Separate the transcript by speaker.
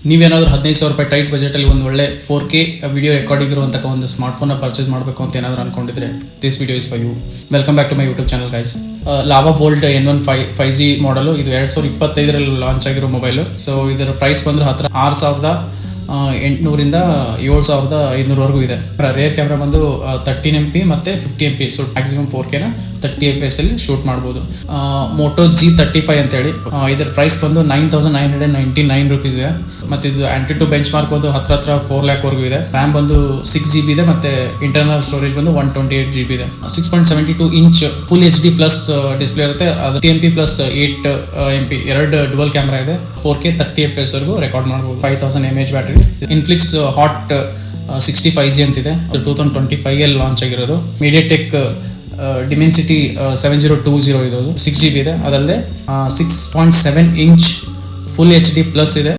Speaker 1: ನೀವೇನಾದ್ರೂ 15,000 ರೂಪಾಯಿ ಟೈಟ್ ಬಜೆಟಲ್ಲಿ ಒಂದು ಒಳ್ಳೆ 4K ವಿಡಿಯೋ ರೆಕಾರ್ಡಿಂಗ್ ಇರುವಂತಹ ಒಂದು ಸ್ಮಾರ್ಟ್ಫೋನ್ನ ಪರ್ಚೇಸ್ ಮಾಡಬೇಕು ಅಂತ ಏನಾದರೂ ಅನ್ಕೊಂಡಿದ್ರೆ this video is for you. Welcome back to my YouTube channel guys. Lava Bolt N1 5G ಮಾಡಲು ಇದು 2025 ಲಾಂಚ್ ಆಗಿರೋ ಮೊಬೈಲು. ಸೊ ಇದರ ಪ್ರೈಸ್ ಬಂದ್ರೆ ಹತ್ರ 6,800 7,500 ಇದೆ. ರೇರ್ ಕ್ಯಾಮ್ರಾ ಬಂದು 13MP ಮತ್ತೆ 50MP. So maximum 4K 30 FPS ಅಲ್ಲಿ ಶೂಟ್ ಮಾಡಬಹುದು. ಮೋಟೋ G35 ಅಂತ ಹೇಳಿ ಇದರ ಪ್ರೈಸ್ ಬಂದು 9,999 ರುಪೀಸ್ ಇದೆ. ಮತ್ತೆ ಇದು ಆಂಟಿ ಟು ಬೆಂಚ್ ಮಾರ್ಕ್ ಒಂದು ಹತ್ರ 4 lakh ವರೆಗೂ ಇದೆ. ರ್ಯಾಮ್ ಬಂದು 6GB ಇದೆ ಮತ್ತೆ ಇಂಟರ್ನಲ್ ಸ್ಟೋರೇಜ್ ಬಂದು 128GB ಇದೆ. 6.72 inch full HD plus display ಇರುತ್ತೆ. ಅದು 10MP ಪ್ಲಸ್ 8MP ಎರಡು ಡುವಲ್ ಕ್ಯಾಮ್ರಾ ಇದೆ. 4K 30 FPS ವರೆಗೂ ರೆಕಾರ್ಡ್ ಮಾಡಬಹುದು. 5000 mAh ಬ್ಯಾಟರಿ. ಇನ್ಫ್ಲಿಕ್ಸ್ ಹಾಟ್ 65G ಅಂತಿದೆ. 2025 ಅಲ್ಲಿ ಲಾಂಚ್ ಆಗಿರೋದು. ಮೀಡಿಯಾಟೆಕ್ ಡಿಮೆನ್ಸಿಟಿ 7020 ಇದು 6GB ಇದೆ. ಅದಲ್ಲದೆ 6.7 ಇಂಚ್ ಫುಲ್ HD ಪ್ಲಸ್ ಇದೆ.